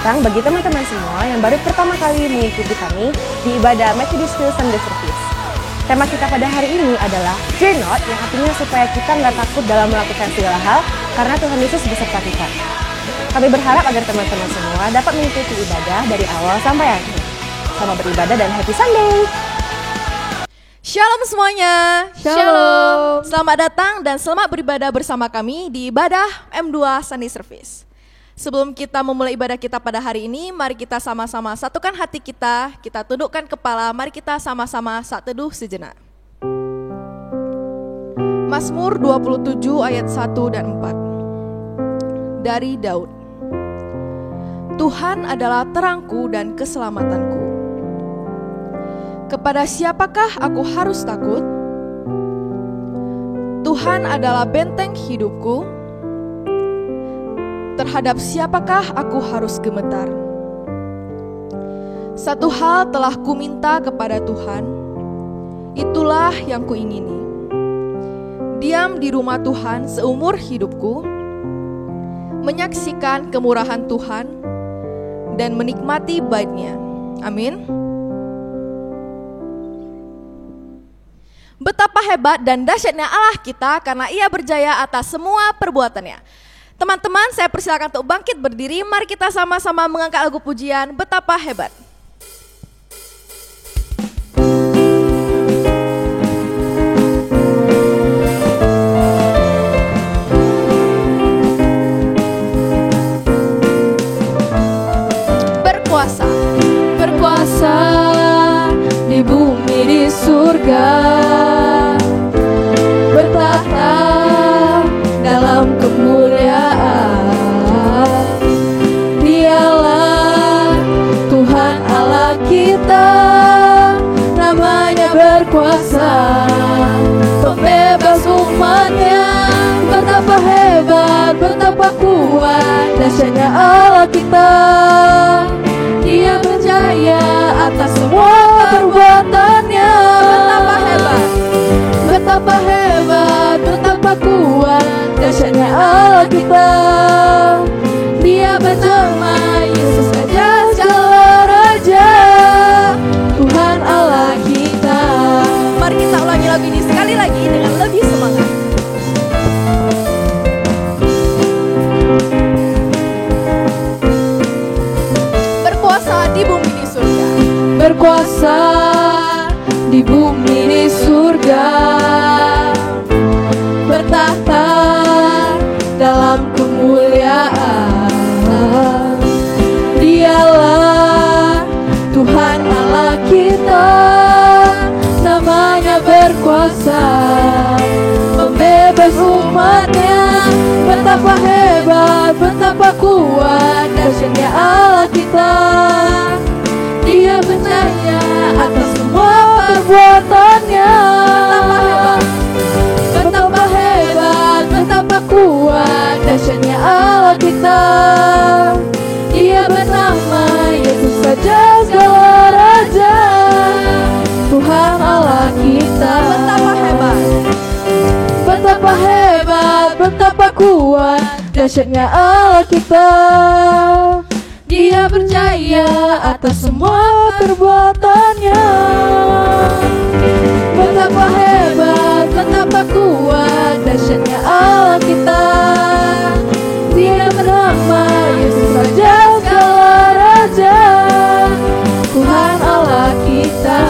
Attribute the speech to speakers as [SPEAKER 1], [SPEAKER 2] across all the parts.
[SPEAKER 1] datang bagi teman-teman semua yang baru pertama kali mengikuti kami di ibadah Methodist Hill Sunday Service. Tema kita pada hari ini adalah Fear Not, yang artinya supaya kita nggak takut dalam melakukan segala hal karena Tuhan Yesus beserta kita. Kami berharap agar teman-teman semua dapat mengikuti ibadah dari awal sampai akhir. Selamat beribadah dan Happy Sunday!
[SPEAKER 2] Shalom semuanya.
[SPEAKER 1] Shalom.
[SPEAKER 2] Selamat datang dan selamat beribadah bersama kami di ibadah M2 Sunday Service. Sebelum kita memulai ibadah kita pada hari ini, mari kita sama-sama satukan hati kita tundukkan kepala, mari kita sama-sama saat teduh sejenak. Mazmur 27 ayat 1 dan 4. Dari Daud. Tuhan adalah terangku dan keselamatanku. Kepada siapakah aku harus takut? Tuhan adalah benteng hidupku. Terhadap siapakah aku harus gemetar? Satu hal telah kuminta kepada Tuhan, itulah yang kuingini. Diam di rumah Tuhan seumur hidupku, menyaksikan kemurahan Tuhan, dan menikmati bait-Nya. Amin. Betapa hebat dan dahsyatnya Allah kita karena Ia berjaya atas semua perbuatannya. Teman-teman, saya persilakan untuk bangkit berdiri. Mari kita sama-sama mengangkat lagu pujian Betapa Hebat. Berkuasa, berkuasa di bumi di surga, bertahta dalam kemuliaan. Dialah Tuhan Allah kita, namanya berkuasa, pembebas umatnya. Betapa hebat, betapa kuat, dahsyatnya Allah kita. Dia berjaya atas semua perbuatannya. Betapa hebat, betapa hebat, betapa kuat, dahsyatnya Allah kita. Dia bernama Yesus Raja segala Raja, Tuhan Allah kita. Mari kita ulangi lagu ini sekali lagi dengan lebih semangat. Berkuasa di bumi di surga, berkuasa di bumi di surga, bertahta dalam kemuliaan. Dialah Tuhan Allah kita, namanya berkuasa, membebas umatnya. Betapa hebat, betapa kuat, dahsyatnya Allah kita. Dia berjaya atas semua perbuatannya. Betapa hebat, betapa kuat, dahsyatnya Allah kita. Dia bernama Yesus Raja segala Raja, Tuhan Allah kita. Betapa hebat, betapa hebat, betapa kuat, dahsyatnya Allah kita. Dia berjaya atas semua perbuatannya. Betapa hebat, betapa kuat, dahsyatnya Allah kita. Dia bernama Yesus Raja segala Raja, Tuhan Allah kita.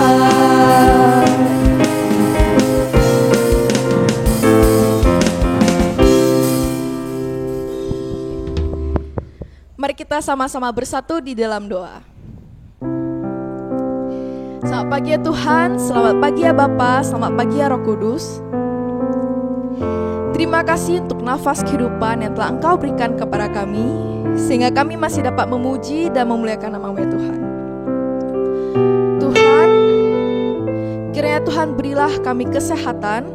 [SPEAKER 2] Mari kita sama-sama bersatu di dalam doa. Selamat pagi ya Tuhan, selamat pagi ya Bapa, selamat pagi ya Roh Kudus. Terima kasih untuk nafas kehidupan yang telah Engkau berikan kepada kami, sehingga kami masih dapat memuji dan memuliakan nama-Mu ya Tuhan. Tuhan, kiranya Tuhan berilah kami kesehatan,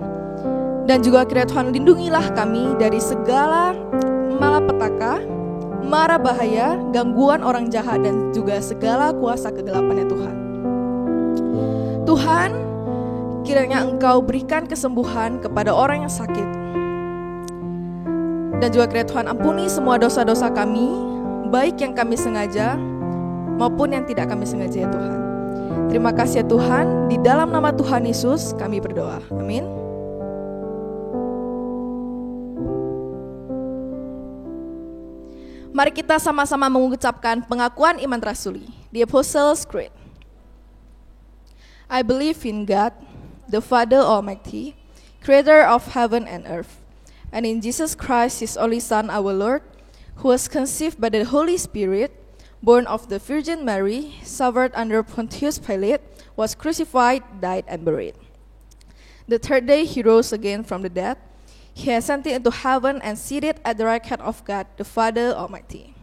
[SPEAKER 2] dan juga kiranya Tuhan lindungilah kami dari segala malapetaka, mara bahaya, gangguan orang jahat, dan juga segala kuasa kegelapan ya Tuhan. Tuhan, kiranya Engkau berikan kesembuhan kepada orang yang sakit. Dan juga kiranya Tuhan ampuni semua dosa-dosa kami, baik yang kami sengaja maupun yang tidak kami sengaja ya Tuhan. Terima kasih ya Tuhan, di dalam nama Tuhan Yesus kami berdoa. Amin. Mari kita sama-sama mengucapkan pengakuan iman rasuli. The Apostles' Creed. I believe in God, the Father Almighty, Creator of heaven and earth, and in Jesus Christ, His only Son, our Lord, who was conceived by the Holy Spirit, born of the Virgin Mary, suffered under Pontius Pilate, was crucified, died, and buried. The third day He rose again from the dead. He ascended into heaven and seated at the right hand of God, the Father Almighty.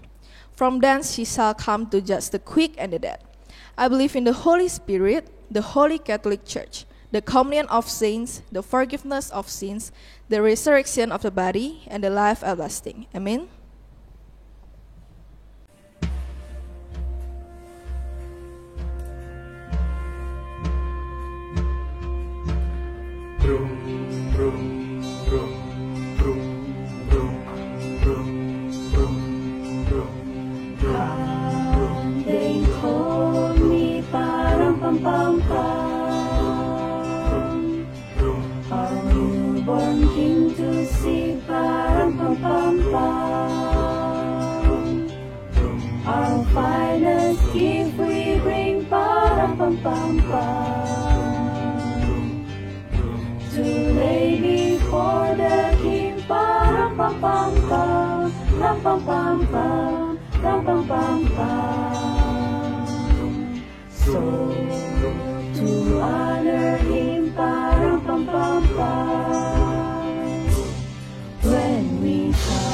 [SPEAKER 2] From thence He shall come to judge the quick and the dead. I believe in the Holy Spirit, the Holy Catholic Church, the communion of saints, the forgiveness of sins, the resurrection of the body, and the life everlasting. Amen.
[SPEAKER 3] Our finest gift we bring, to lay before the King, so to honor Him, when we come.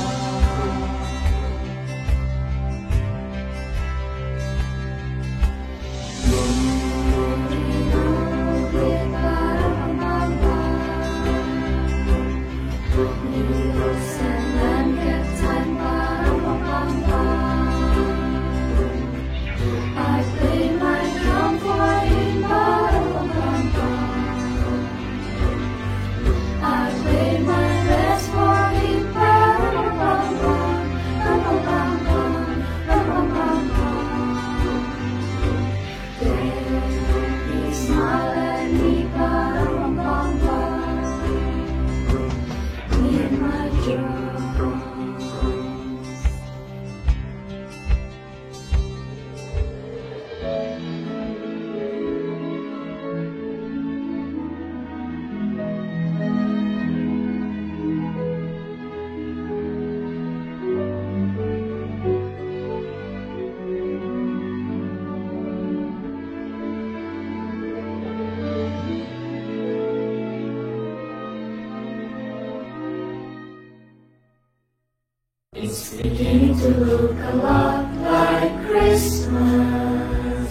[SPEAKER 3] It's beginning to look a lot like Christmas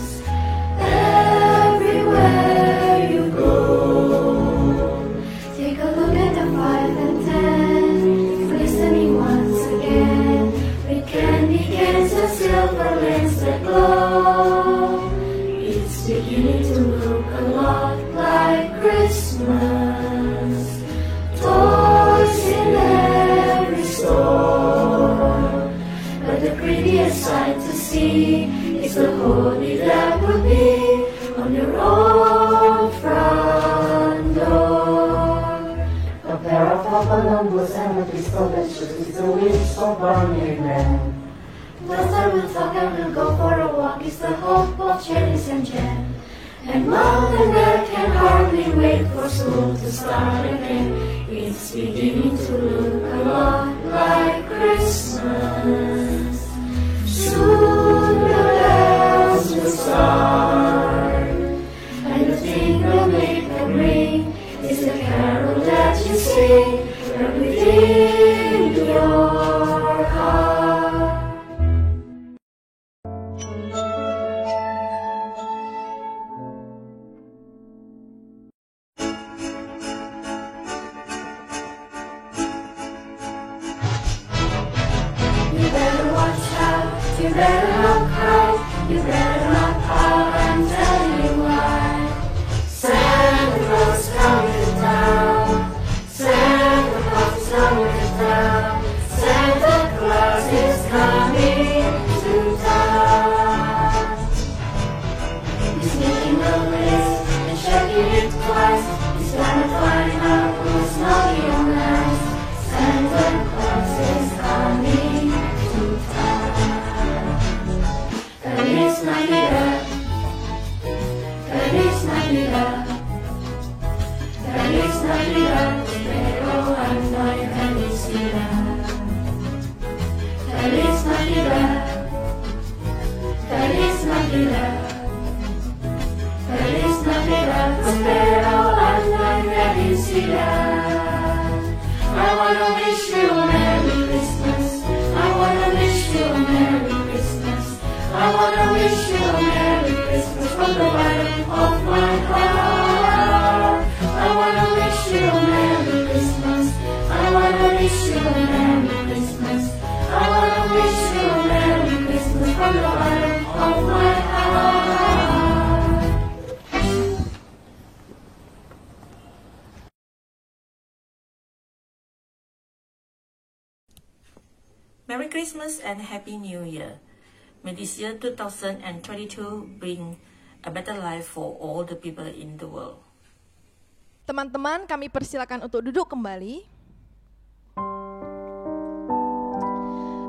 [SPEAKER 3] everywhere you go. Take a look at the 5 and 10, glistening once again, with candy cans and silver lamps that glow. It's beginning to look a lot like Christmas. Toys in every store, but the prettiest sight to see is the holy that will be on your own front door.
[SPEAKER 4] A pair of Hopalongos and a pistol that shoots the wings of Barney Man.
[SPEAKER 3] Thus I will talk and we'll go for a walk, is the hope of cherries and jam. And Mom and Dad can hardly wait for school to start again. It's beginning to look a lot like Christmas. Soon the bells will start, and the thing will make them ring is the carol that you sing from within your heart. You better watch out, you better not cry, you better not pout, I'm telling you why. Santa Claus coming to town, Santa Claus coming to town, Santa felicidad. I wanna wish you a Merry Christmas. I wanna wish you a Merry Christmas. I wanna wish you a Merry Christmas from the bottom of my heart. I wanna wish you a Merry Christmas. I wanna wish you a Merry Christmas. I wanna wish you a Merry Christmas from the bottom of my heart.
[SPEAKER 5] Merry Christmas and Happy New Year. May this year 2022 bring a better life for all the people in the world.
[SPEAKER 2] Teman-teman, kami persilakan untuk duduk kembali.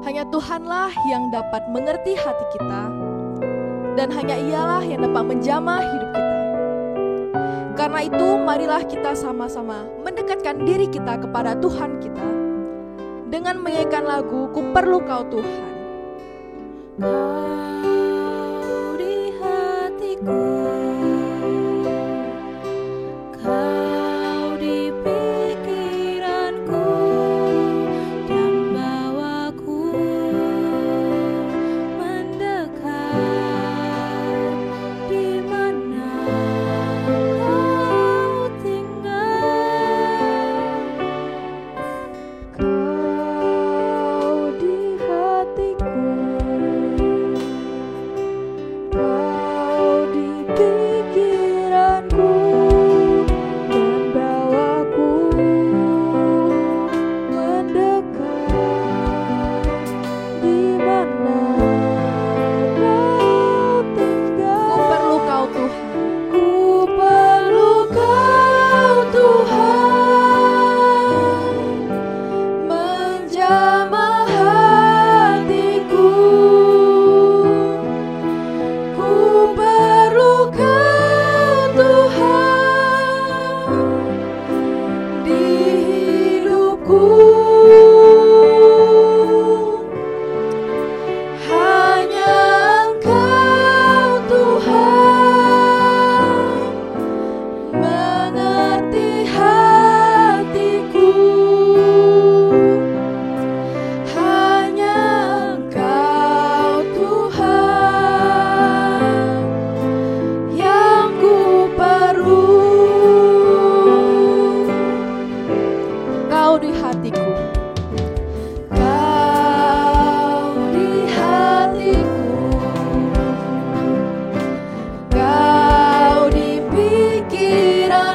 [SPEAKER 2] Hanya Tuhanlah yang dapat mengerti hati kita, dan hanya Ialah yang dapat menjamah hidup kita. Karena itu, marilah kita sama-sama mendekatkan diri kita kepada Tuhan kita dengan menyanyikan lagu Ku Perlu Kau Tuhan. Kau di hatiku, Kau di pikiranku, dan bawaku mendekat di mana Kau tinggal. Kau di hatiku, Kau di pikiranku, dan bawaku mendekat di mana Kau tinggal. Ku perlu Kau Tuhan, ku perlu Kau Tuhan, menjamah hatiku. Ku perlu Kau Tuhan di hidupku. Hanya Engkau Tuhan mengerti hatiku. Hanya Engkau Tuhan yang ku perlu. Kau di hatiku, Kau di hatiku, Kau di pikiranku,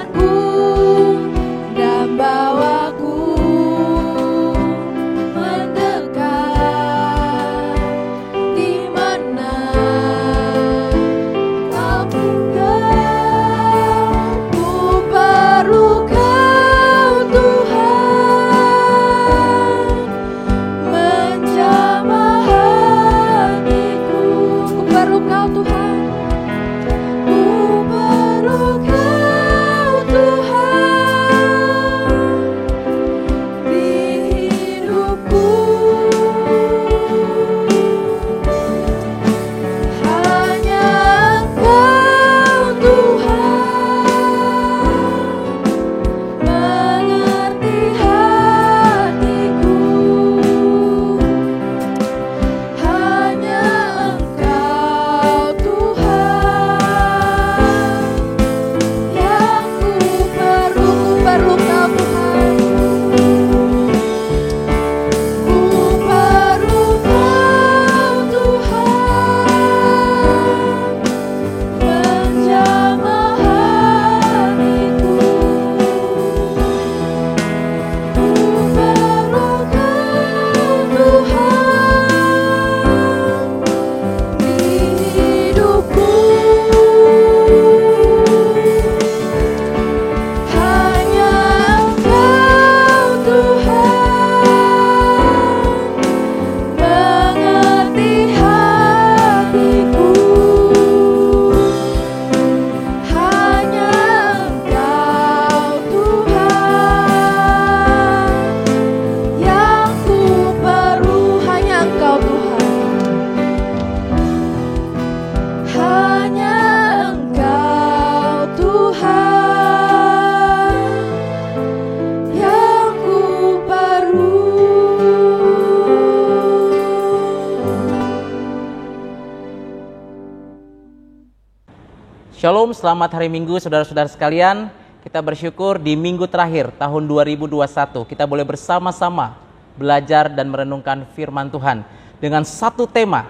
[SPEAKER 6] Shalom, selamat hari Minggu saudara-saudara sekalian. Kita bersyukur di minggu terakhir tahun 2021 kita boleh bersama-sama belajar dan merenungkan firman Tuhan dengan satu tema,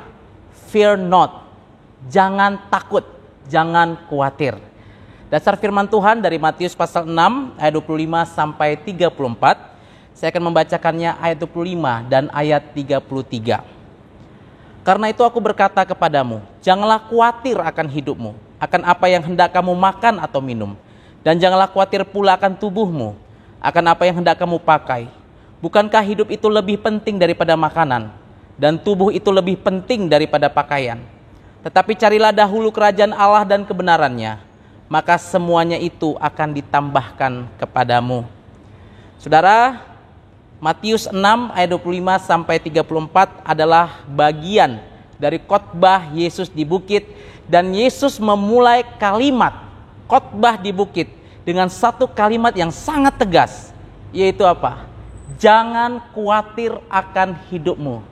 [SPEAKER 6] fear not, jangan takut, jangan khawatir. Dasar firman Tuhan dari Matius pasal 6 ayat 25 sampai 34. Saya akan membacakannya ayat 25 dan ayat 33. Karena itu aku berkata kepadamu, janganlah khawatir akan hidupmu, akan apa yang hendak kamu makan atau minum. Dan janganlah khawatir pula akan tubuhmu, akan apa yang hendak kamu pakai. Bukankah hidup itu lebih penting daripada makanan, dan tubuh itu lebih penting daripada pakaian? Tetapi carilah dahulu kerajaan Allah dan kebenarannya, maka semuanya itu akan ditambahkan kepadamu. Saudara, Matius 6 ayat 25 sampai 34 adalah bagian dari khotbah Yesus di bukit. Dan Yesus memulai kalimat khotbah di bukit dengan satu kalimat yang sangat tegas, yaitu apa? Jangan khawatir akan hidupmu.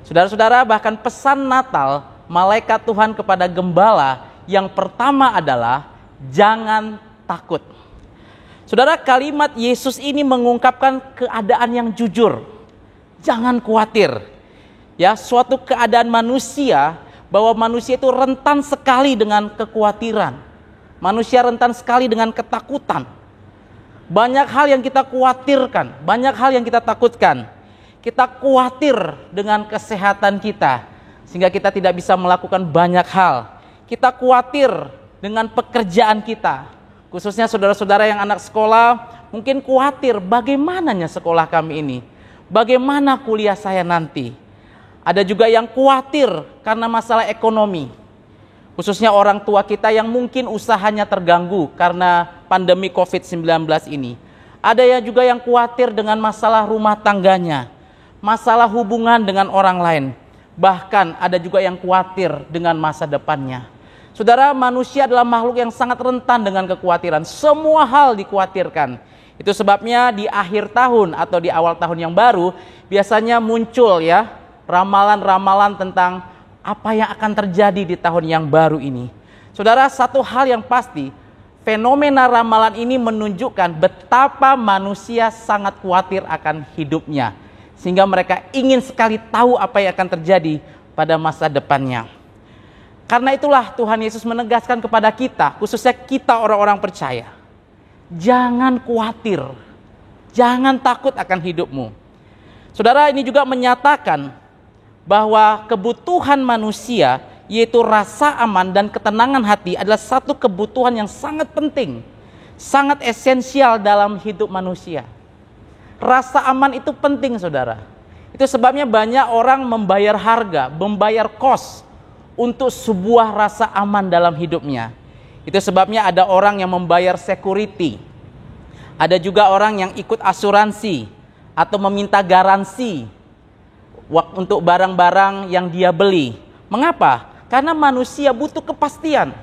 [SPEAKER 6] Saudara-saudara, bahkan pesan Natal malaikat Tuhan kepada gembala yang pertama adalah jangan takut. Saudara, kalimat Yesus ini mengungkapkan keadaan yang jujur. Jangan khawatir. Ya, suatu keadaan manusia, bahwa manusia itu rentan sekali dengan kekhawatiran. Manusia rentan sekali dengan ketakutan. Banyak hal yang kita khawatirkan, banyak hal yang kita takutkan. Kita khawatir dengan kesehatan kita, sehingga kita tidak bisa melakukan banyak hal. Kita khawatir dengan pekerjaan kita. Khususnya saudara-saudara yang anak sekolah, mungkin khawatir bagaimananya sekolah kami ini. Bagaimana kuliah saya nanti. Ada juga yang khawatir karena masalah ekonomi. Khususnya orang tua kita yang mungkin usahanya terganggu karena pandemi COVID-19 ini. Ada yang juga yang khawatir dengan masalah rumah tangganya, masalah hubungan dengan orang lain. Bahkan ada juga yang khawatir dengan masa depannya. Saudara, manusia adalah makhluk yang sangat rentan dengan kekhawatiran. Semua hal dikhawatirkan. Itu sebabnya di akhir tahun atau di awal tahun yang baru biasanya muncul ya ramalan-ramalan tentang apa yang akan terjadi di tahun yang baru ini. Saudara, satu hal yang pasti, fenomena ramalan ini menunjukkan betapa manusia sangat khawatir akan hidupnya. Sehingga mereka ingin sekali tahu apa yang akan terjadi pada masa depannya. Karena itulah Tuhan Yesus menegaskan kepada kita, khususnya kita orang-orang percaya. Jangan khawatir, jangan takut akan hidupmu. Saudara, ini juga menyatakan bahwa kebutuhan manusia, yaitu rasa aman dan ketenangan hati, adalah satu kebutuhan yang sangat penting, sangat esensial dalam hidup manusia. Rasa aman itu penting, saudara. Itu sebabnya banyak orang membayar harga, membayar kos untuk sebuah rasa aman dalam hidupnya. Itu sebabnya ada orang yang membayar security. Ada juga orang yang ikut asuransi atau meminta garansi untuk barang-barang yang dia beli. Mengapa? Karena manusia butuh kepastian.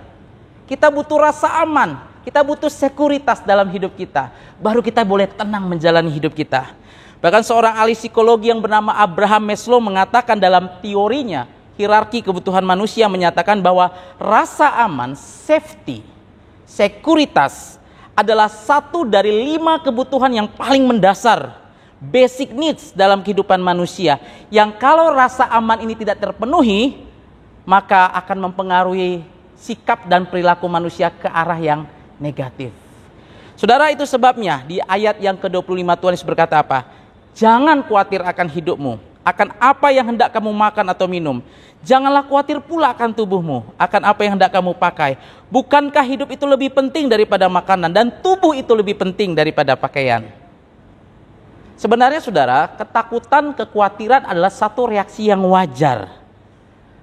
[SPEAKER 6] Kita butuh rasa aman. Kita butuh sekuritas dalam hidup kita. Baru kita boleh tenang menjalani hidup kita. Bahkan seorang ahli psikologi yang bernama Abraham Maslow mengatakan dalam teorinya, hierarki kebutuhan manusia, menyatakan bahwa rasa aman, safety, sekuritas adalah satu dari 5 kebutuhan yang paling mendasar, basic needs dalam kehidupan manusia, yang kalau rasa aman ini tidak terpenuhi, maka akan mempengaruhi sikap dan perilaku manusia ke arah yang negatif. Saudara, itu sebabnya di ayat yang ke-25 Tuhan Yesus berkata apa? Jangan khawatir akan hidupmu, akan apa yang hendak kamu makan atau minum. Janganlah khawatir pula akan tubuhmu, akan apa yang hendak kamu pakai. Bukankah hidup itu lebih penting daripada makanan, dan tubuh itu lebih penting daripada pakaian? Sebenarnya saudara, ketakutan, kekhawatiran adalah satu reaksi yang wajar.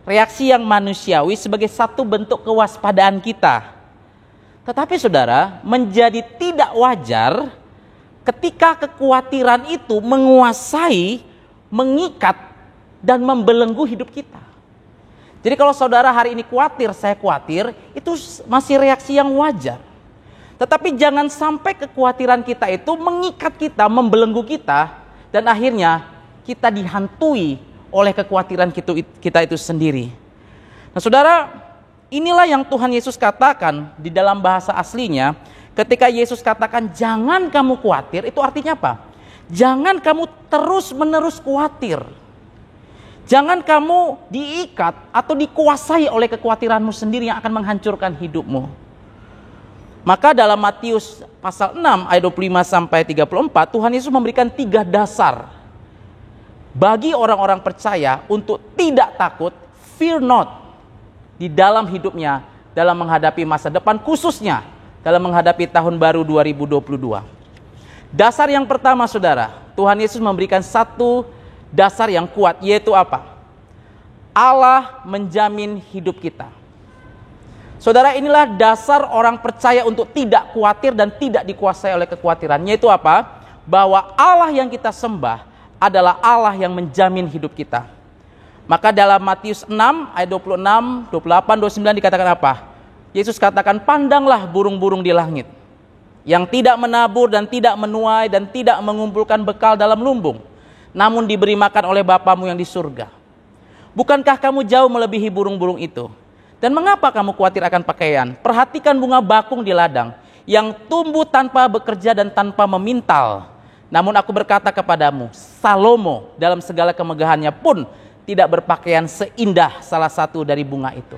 [SPEAKER 6] Reaksi yang manusiawi sebagai satu bentuk kewaspadaan kita. Tetapi saudara, menjadi tidak wajar ketika kekhawatiran itu menguasai, mengikat, dan membelenggu hidup kita. Jadi kalau saudara hari ini khawatir, saya khawatir, itu masih reaksi yang wajar. Tetapi jangan sampai kekhawatiran kita itu mengikat kita, membelenggu kita, dan akhirnya kita dihantui oleh kekhawatiran kita itu sendiri. Nah saudara, inilah yang Tuhan Yesus katakan di dalam bahasa aslinya. Ketika Yesus katakan jangan kamu khawatir, itu artinya apa? Jangan kamu terus-menerus khawatir. Jangan kamu diikat atau dikuasai oleh kekhawatiranmu sendiri yang akan menghancurkan hidupmu. Maka dalam Matius pasal 6 ayat 25 sampai 34, Tuhan Yesus memberikan 3 dasar bagi orang-orang percaya untuk tidak takut, fear not, di dalam hidupnya dalam menghadapi masa depan, khususnya dalam menghadapi tahun baru 2022. Dasar yang pertama, saudara, Tuhan Yesus memberikan satu dasar yang kuat, yaitu apa? Allah menjamin hidup kita. Saudara, inilah dasar orang percaya untuk tidak khawatir dan tidak dikuasai oleh kekhawatiran, yaitu apa? Bahwa Allah yang kita sembah adalah Allah yang menjamin hidup kita. Maka dalam Matius 6 ayat 26, 28, 29 dikatakan apa? Yesus katakan, pandanglah burung-burung di langit, yang tidak menabur dan tidak menuai dan tidak mengumpulkan bekal dalam lumbung, namun diberi makan oleh Bapamu yang di surga. Bukankah kamu jauh melebihi burung-burung itu? Dan mengapa kamu khawatir akan pakaian? Perhatikan bunga bakung di ladang, yang tumbuh tanpa bekerja dan tanpa memintal. Namun aku berkata kepadamu, Salomo dalam segala kemegahannya pun tidak berpakaian seindah salah satu dari bunga itu.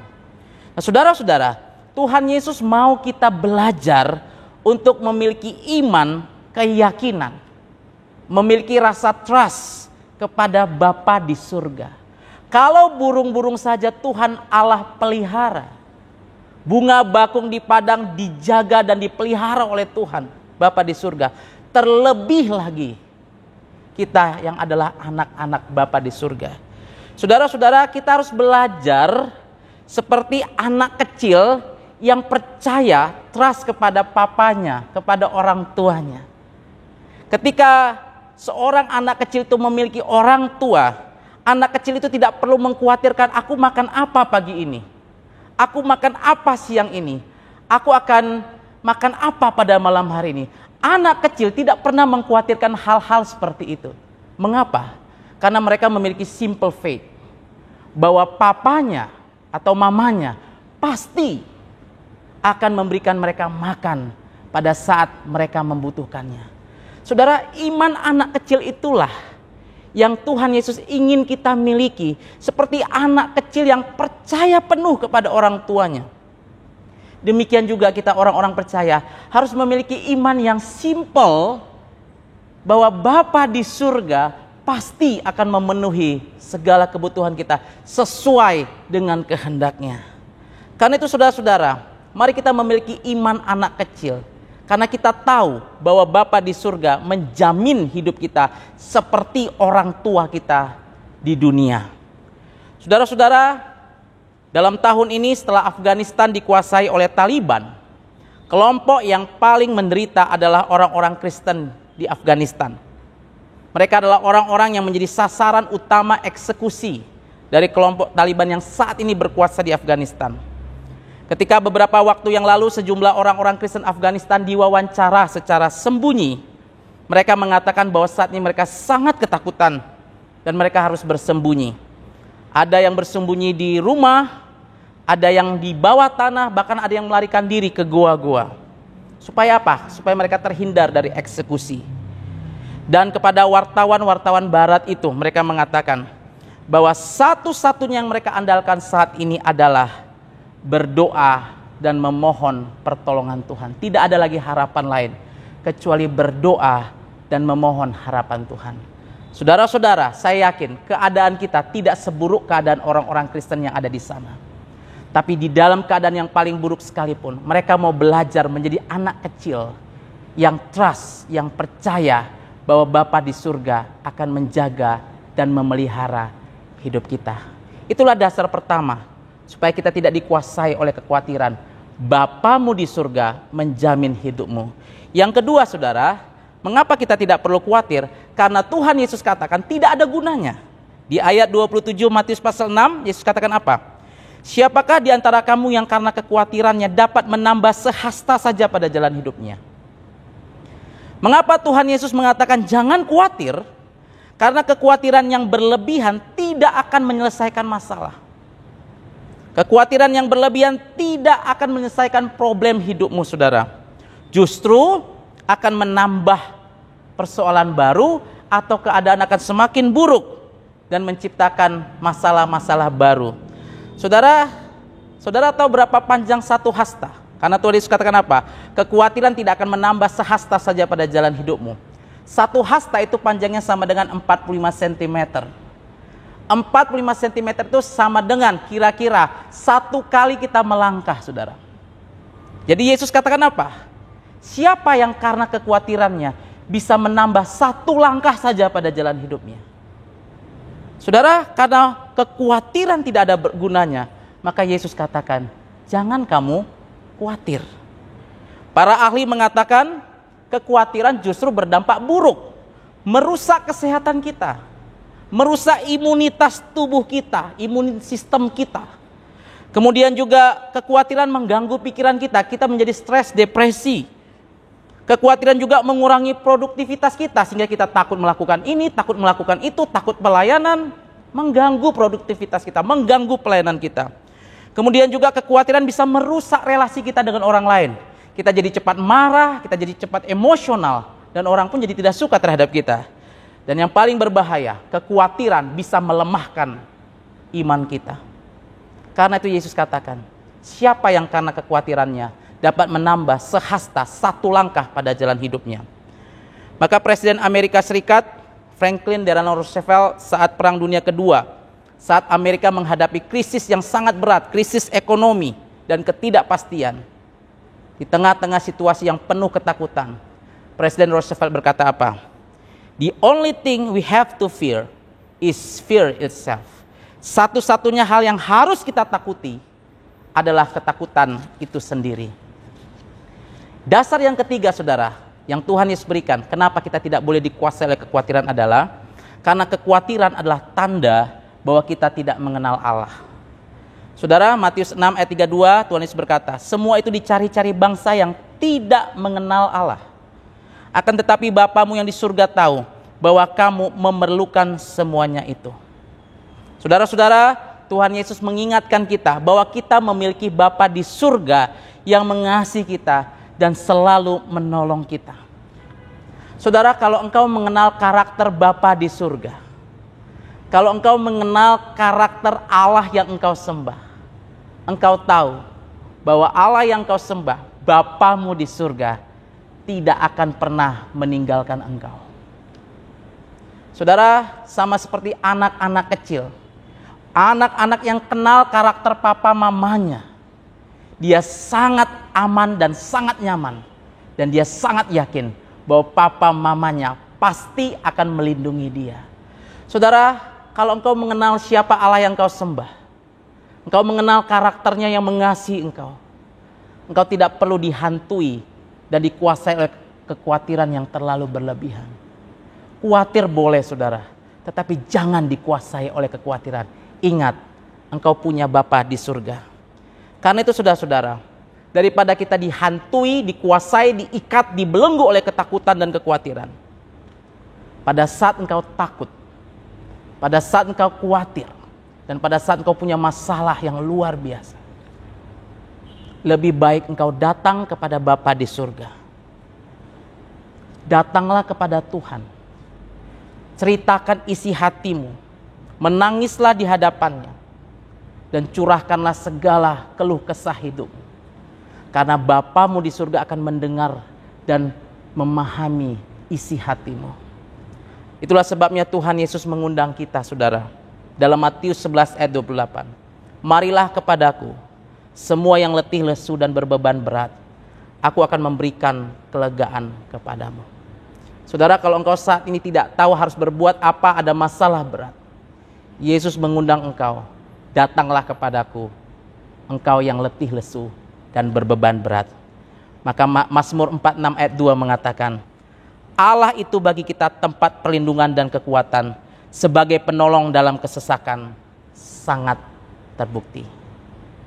[SPEAKER 6] Nah, saudara-saudara, Tuhan Yesus mau kita belajar untuk memiliki iman, keyakinan, memiliki rasa trust kepada Bapa di surga. Kalau burung-burung saja Tuhan Allah pelihara, bunga bakung di padang dijaga dan dipelihara oleh Tuhan Bapa di surga, terlebih lagi kita yang adalah anak-anak Bapa di surga. Saudara-saudara, kita harus belajar seperti anak kecil yang percaya, trust kepada papanya, kepada orang tuanya. Ketika seorang anak kecil itu memiliki orang tua, anak kecil itu tidak perlu mengkhawatirkan aku makan apa pagi ini, aku makan apa siang ini, aku akan makan apa pada malam hari ini. Anak kecil tidak pernah mengkhawatirkan hal-hal seperti itu. Mengapa? Karena mereka memiliki simple faith, bahwa papanya atau mamanya pasti akan memberikan mereka makan pada saat mereka membutuhkannya. Saudara, iman anak kecil itulah yang Tuhan Yesus ingin kita miliki, seperti anak kecil yang percaya penuh kepada orang tuanya. Demikian juga kita orang-orang percaya harus memiliki iman yang simple, bahwa Bapa di surga pasti akan memenuhi segala kebutuhan kita sesuai dengan kehendaknya. Karena itu saudara-saudara, mari kita memiliki iman anak kecil, karena kita tahu bahwa Bapa di surga menjamin hidup kita seperti orang tua kita di dunia. Saudara-saudara, dalam tahun ini setelah Afghanistan dikuasai oleh Taliban, kelompok yang paling menderita adalah orang-orang Kristen di Afghanistan. Mereka adalah orang-orang yang menjadi sasaran utama eksekusi dari kelompok Taliban yang saat ini berkuasa di Afghanistan. Ketika beberapa waktu yang lalu sejumlah orang-orang Kristen Afghanistan diwawancara secara sembunyi, mereka mengatakan bahwa saat ini mereka sangat ketakutan dan mereka harus bersembunyi. Ada yang bersembunyi di rumah, ada yang di bawah tanah, bahkan ada yang melarikan diri ke gua-gua. Supaya apa? Supaya mereka terhindar dari eksekusi. Dan kepada wartawan-wartawan barat itu mereka mengatakan bahwa satu-satunya yang mereka andalkan saat ini adalah berdoa dan memohon pertolongan Tuhan. Tidak ada lagi harapan lain kecuali berdoa dan memohon harapan Tuhan. Saudara-saudara, saya yakin keadaan kita tidak seburuk keadaan orang-orang Kristen yang ada di sana. Tapi di dalam keadaan yang paling buruk sekalipun, mereka mau belajar menjadi anak kecil yang trust, yang percaya bahwa Bapa di surga akan menjaga dan memelihara hidup kita. Itulah dasar pertama, supaya kita tidak dikuasai oleh kekhawatiran. Bapamu di surga menjamin hidupmu. Yang kedua, saudara, mengapa kita tidak perlu khawatir? Karena Tuhan Yesus katakan tidak ada gunanya. Di ayat 27 Matius pasal 6, Yesus katakan apa? Siapakah di antara kamu yang karena kekhawatirannya dapat menambah sehasta saja pada jalan hidupnya? Mengapa Tuhan Yesus mengatakan jangan khawatir? Karena kekhawatiran yang berlebihan tidak akan menyelesaikan masalah. Kekhawatiran yang berlebihan tidak akan menyelesaikan problem hidupmu, saudara. Justru akan menambah persoalan baru atau keadaan akan semakin buruk dan menciptakan masalah-masalah baru. Saudara tahu berapa panjang satu hasta? Karena Tuhan Yesus katakan apa? Kekhawatiran tidak akan menambah sehasta saja pada jalan hidupmu. Satu hasta itu panjangnya sama dengan 45 cm. 45 cm itu sama dengan kira-kira 1 kali kita melangkah, saudara. Jadi Yesus katakan apa? Siapa yang karena kekhawatirannya bisa menambah 1 langkah saja pada jalan hidupnya? Saudara, karena kekhawatiran tidak ada gunanya, maka Yesus katakan, jangan kamu khawatir. Para ahli mengatakan kekhawatiran justru berdampak buruk, merusak kesehatan kita, merusak imunitas tubuh kita, imun sistem kita. Kemudian juga kekhawatiran mengganggu pikiran kita, kita menjadi stres, depresi. Kekhawatiran juga mengurangi produktivitas kita, sehingga kita takut melakukan ini, takut melakukan itu, takut pelayanan, mengganggu produktivitas kita, mengganggu pelayanan kita. Kemudian juga kekhawatiran bisa merusak relasi kita dengan orang lain. Kita jadi cepat marah, kita jadi cepat emosional, dan orang pun jadi tidak suka terhadap kita. Dan yang paling berbahaya, kekhawatiran bisa melemahkan iman kita. Karena itu Yesus katakan, siapa yang karena kekhawatirannya dapat menambah sehasta 1 langkah pada jalan hidupnya. Maka Presiden Amerika Serikat Franklin Delano Roosevelt saat Perang Dunia Kedua, saat Amerika menghadapi krisis yang sangat berat, krisis ekonomi dan ketidakpastian, di tengah-tengah situasi yang penuh ketakutan, Presiden Roosevelt berkata apa? The only thing we have to fear is fear itself. Satu-satunya hal yang harus kita takuti adalah ketakutan itu sendiri. Dasar yang ketiga, saudara, yang Tuhan Yesus berikan, kenapa kita tidak boleh dikuasai oleh kekhawatiran adalah karena kekhawatiran adalah tanda bahwa kita tidak mengenal Allah. Saudara, Matius 6 ayat 32, Tuhan Yesus berkata, semua itu dicari-cari bangsa yang tidak mengenal Allah. Akan tetapi Bapamu yang di surga tahu bahwa kamu memerlukan semuanya itu. Saudara-saudara, Tuhan Yesus mengingatkan kita bahwa kita memiliki Bapa di surga yang mengasihi kita dan selalu menolong kita. Saudara, kalau engkau mengenal karakter Bapa di surga, kalau engkau mengenal karakter Allah yang engkau sembah, engkau tahu bahwa Allah yang engkau sembah, Bapamu di surga, tidak akan pernah meninggalkan engkau. Saudara, sama seperti anak-anak kecil, anak-anak yang kenal karakter papa mamanya, dia sangat aman dan sangat nyaman. Dan dia sangat yakin bahwa papa mamanya pasti akan melindungi dia. Saudara, kalau engkau mengenal siapa Allah yang engkau sembah, engkau mengenal karakternya yang mengasihi engkau, engkau tidak perlu dihantui dan dikuasai oleh kekhawatiran yang terlalu berlebihan. Khawatir boleh, saudara, tetapi jangan dikuasai oleh kekhawatiran. Ingat, engkau punya Bapa di surga. Karena itu saudara-saudara, daripada kita dihantui, dikuasai, diikat, dibelenggu oleh ketakutan dan kekhawatiran, pada saat engkau takut, pada saat engkau khawatir, dan pada saat engkau punya masalah yang luar biasa, lebih baik engkau datang kepada Bapa di surga. Datanglah kepada Tuhan, ceritakan isi hatimu, menangislah di hadapannya, dan curahkanlah segala keluh kesah hidupmu. Karena Bapamu di surga akan mendengar dan memahami isi hatimu. Itulah sebabnya Tuhan Yesus mengundang kita, saudara. Dalam Matius 11 ayat 28. Marilah kepadaku, semua yang letih, lesu, dan berbeban berat. Aku akan memberikan kelegaan kepadamu. Saudara, kalau engkau saat ini tidak tahu harus berbuat apa, ada masalah berat, Yesus mengundang engkau, datanglah kepadaku, engkau yang letih, lesu, dan berbeban berat. Maka Mazmur 46 ayat 2 mengatakan, Allah itu bagi kita tempat perlindungan dan kekuatan, sebagai penolong dalam kesesakan, sangat terbukti.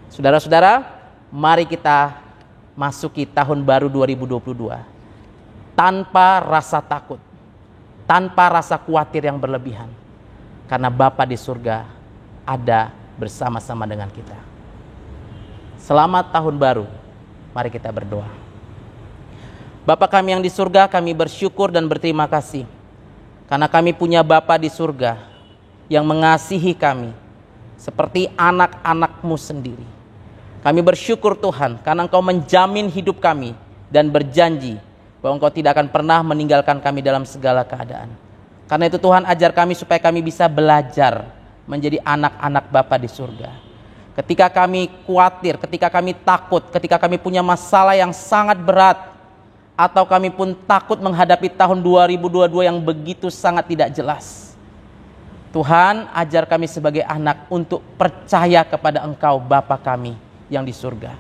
[SPEAKER 6] Saudara-saudara, mari kita masuki tahun baru 2022 tanpa rasa takut, tanpa rasa khawatir yang berlebihan, karena Bapa di surga ada bersama-sama dengan kita. Selamat tahun baru. Mari kita berdoa. Bapa kami yang di surga, kami bersyukur dan berterima kasih karena kami punya Bapa di surga yang mengasihi kami seperti anak-anak-Mu sendiri. Kami bersyukur Tuhan karena Engkau menjamin hidup kami dan berjanji bahwa Engkau tidak akan pernah meninggalkan kami dalam segala keadaan. Karena itu Tuhan, ajar kami supaya kami bisa belajar menjadi anak-anak Bapa di surga. Ketika kami khawatir, ketika kami takut, ketika kami punya masalah yang sangat berat, atau kami pun takut menghadapi tahun 2022 yang begitu sangat tidak jelas, Tuhan, ajar kami sebagai anak untuk percaya kepada Engkau Bapa kami yang di surga.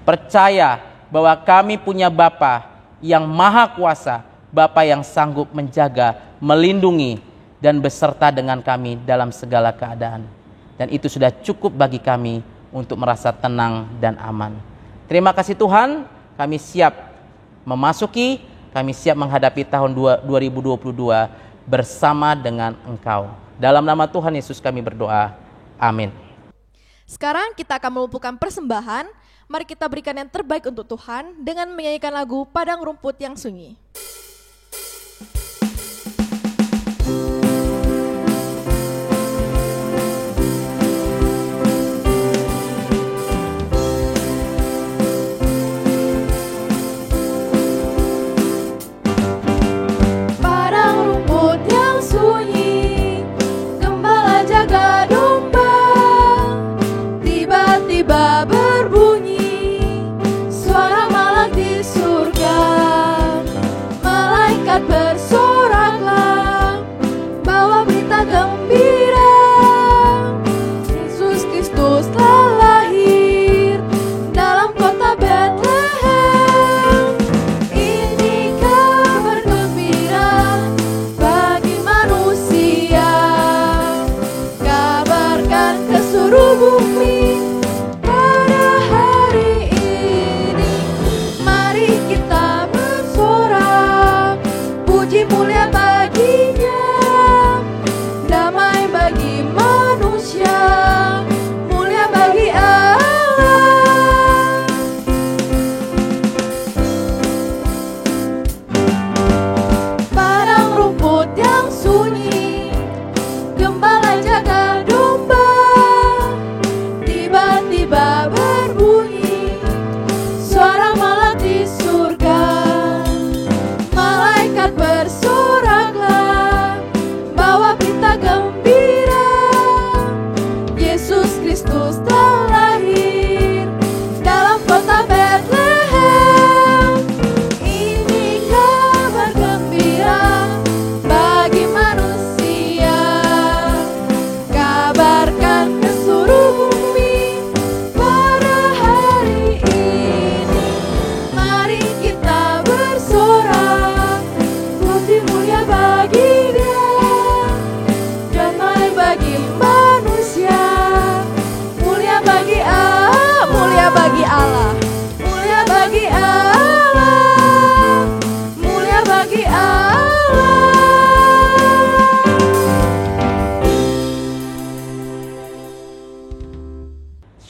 [SPEAKER 6] Percaya bahwa kami punya Bapa yang maha kuasa, Bapa yang sanggup menjaga, melindungi, dan beserta dengan kami dalam segala keadaan. Dan itu sudah cukup bagi kami untuk merasa tenang dan aman. Terima kasih Tuhan, kami siap memasuki, kami siap menghadapi tahun 2022 bersama dengan Engkau. Dalam nama Tuhan Yesus kami berdoa. Amin.
[SPEAKER 2] Sekarang kita akan melumpuhkan persembahan. Mari kita berikan yang terbaik untuk Tuhan dengan menyanyikan lagu Padang Rumput yang Sunyi.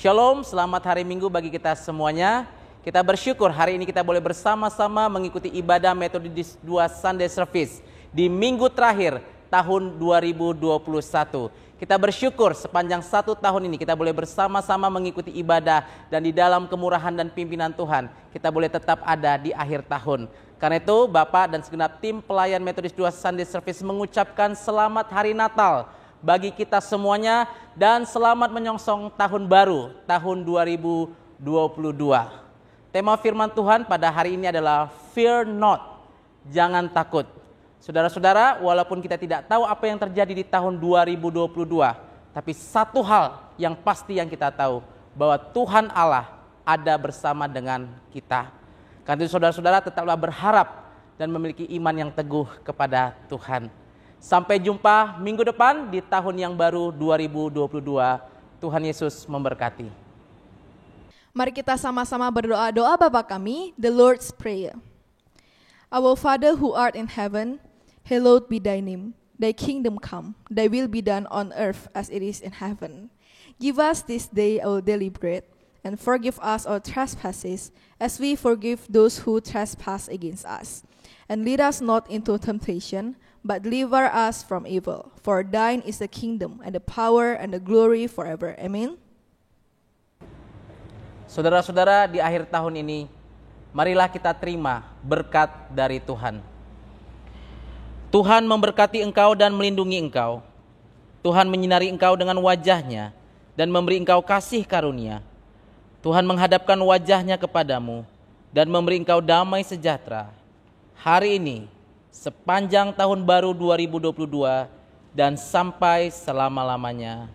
[SPEAKER 6] Shalom, selamat hari Minggu bagi kita semuanya. Kita bersyukur hari ini kita boleh bersama-sama mengikuti ibadah Metodis 2 Sunday Service di minggu terakhir tahun 2021. Kita bersyukur sepanjang 1 tahun ini kita boleh bersama-sama mengikuti ibadah dan di dalam kemurahan dan pimpinan Tuhan kita boleh tetap ada di akhir tahun. Karena itu Bapak dan segenap tim pelayan Metodis 2 Sunday Service mengucapkan selamat hari Natal bagi kita semuanya dan selamat menyongsong tahun baru, tahun 2022. Tema firman Tuhan pada hari ini adalah Fear not, jangan takut. Saudara-saudara, walaupun kita tidak tahu apa yang terjadi di tahun 2022, tapi satu hal yang pasti yang kita tahu, bahwa Tuhan Allah ada bersama dengan kita. Karena itu saudara-saudara tetaplah berharap dan memiliki iman yang teguh kepada Tuhan. Sampai jumpa minggu depan di tahun yang baru 2022. Tuhan Yesus memberkati.
[SPEAKER 2] Mari kita sama-sama berdoa doa Bapa kami, the Lord's Prayer. Our Father who art in heaven, hallowed be thy name. Thy kingdom come, thy will be done on earth as it is in heaven. Give us this day our daily bread, and forgive us our trespasses, as we forgive those who trespass against us. And lead us not into temptation, but deliver us from evil. For thine is the kingdom, and the power, and the glory forever. Amen.
[SPEAKER 6] Saudara-saudara, di akhir tahun ini, marilah kita terima berkat dari Tuhan. Tuhan memberkati engkau dan melindungi engkau. Tuhan menyinari engkau dengan wajah-Nya dan memberi engkau kasih karunia. Tuhan menghadapkan wajah-Nya kepadamu dan memberi engkau damai sejahtera. Hari ini, sepanjang tahun baru 2022 dan sampai selama-lamanya.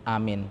[SPEAKER 6] Amin.